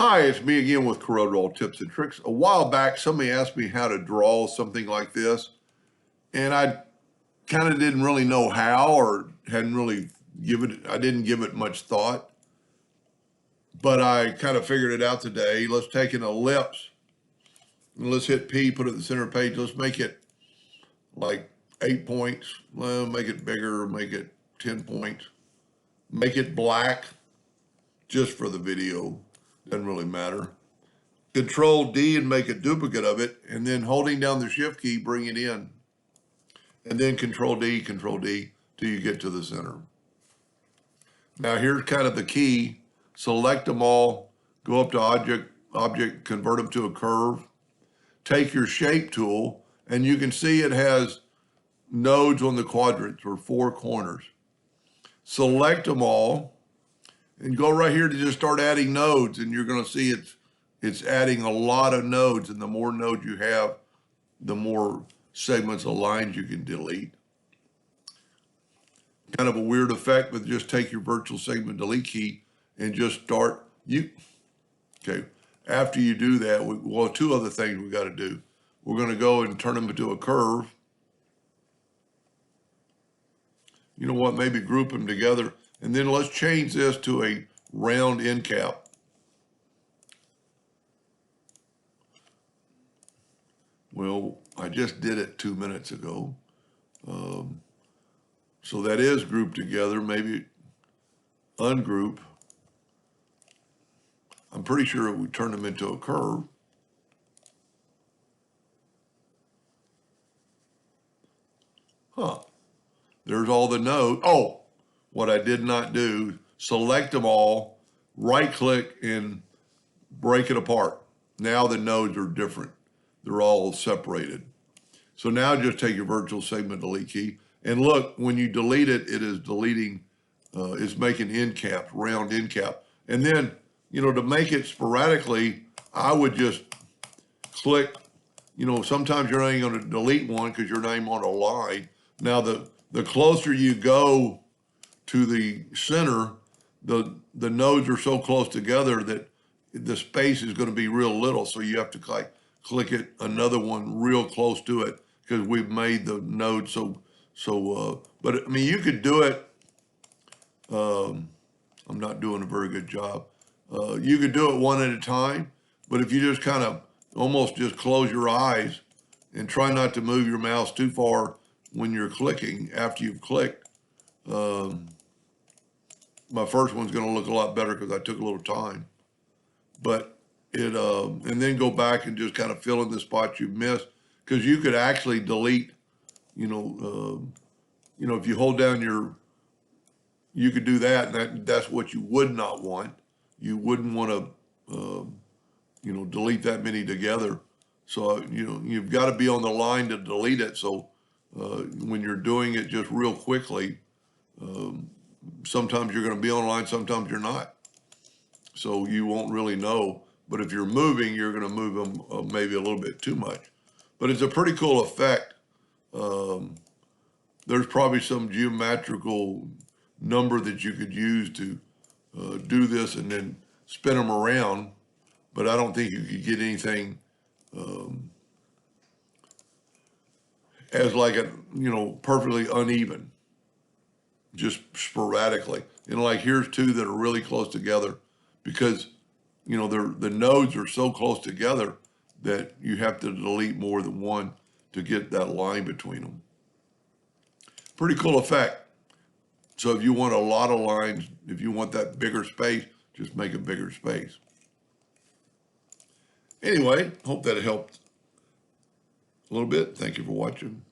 Hi, it's me again with Corel Tips and Tricks. A while back, somebody asked me how to draw something like this, and I kind of didn't really know how, or hadn't really I didn't give it much thought, but I kind of figured it out today. Let's take an ellipse, and let's hit P, put it in the center page. Let's make it like 8 points. Well, make it bigger, make it 10 points. Make it black, just for the video. Doesn't really matter. Control D and make a duplicate of it, and then holding down the shift key, bring it in. And then Control D till you get to the center. Now here's kind of the key. Select them all, go up to object, convert them to a curve. Take your shape tool, and you can see it has nodes on the quadrants or 4 corners. Select them all and go right here to just start adding nodes, and you're gonna see it's adding a lot of nodes, and the more nodes you have, the more segments of lines you can delete. Kind of a weird effect, but just take your virtual segment delete key and just start. Okay, after you do that, well, 2 other things we got to do. We're going to go and turn them into a curve. You know what, maybe group them together, and then let's change this to a round end cap. Well, I just did it 2 minutes ago. So that is grouped together, maybe ungroup. I'm pretty sure it would turn them into a curve. There's all the nodes. Oh, what I did not do, select them all, right click and break it apart. Now the nodes are different. They're all separated. So now just take your virtual segment delete key, and look, when you delete it, it is deleting, it's making end caps, round end cap. And then, to make it sporadically, I would just click, sometimes you're not even going to delete one because you're not even on a line. Now, the closer you go to the center, the nodes are so close together that the space is going to be real little. So you have to click it another one real close to it because we've made the node but I mean, you could do it. I'm not doing a very good job. You could do it one at a time, but if you just kind of almost just close your eyes and try not to move your mouse too far when you're clicking after you've clicked, my first one's going to look a lot better because I took a little time. But and then go back and just kind of fill in the spots you missed, because you could actually delete, if you hold down you could do that, and that's what you would not want. You wouldn't want to, delete that many together. So, you've got to be on the line to delete it. So when you're doing it just real quickly, sometimes you're going to be on line, sometimes you're not. So you won't really know. But if you're moving, you're going to move them maybe a little bit too much. But it's a pretty cool effect. There's probably some geometrical number that you could use to do this and then spin them around. But I don't think you could get anything as like perfectly uneven, just sporadically. Like here's 2 that are really close together because the nodes are so close together that you have to delete more than one to get that line between them. Pretty cool effect. So if you want a lot of lines, if you want that bigger space, just make a bigger space. Anyway, hope that helped a little bit. Thank you for watching.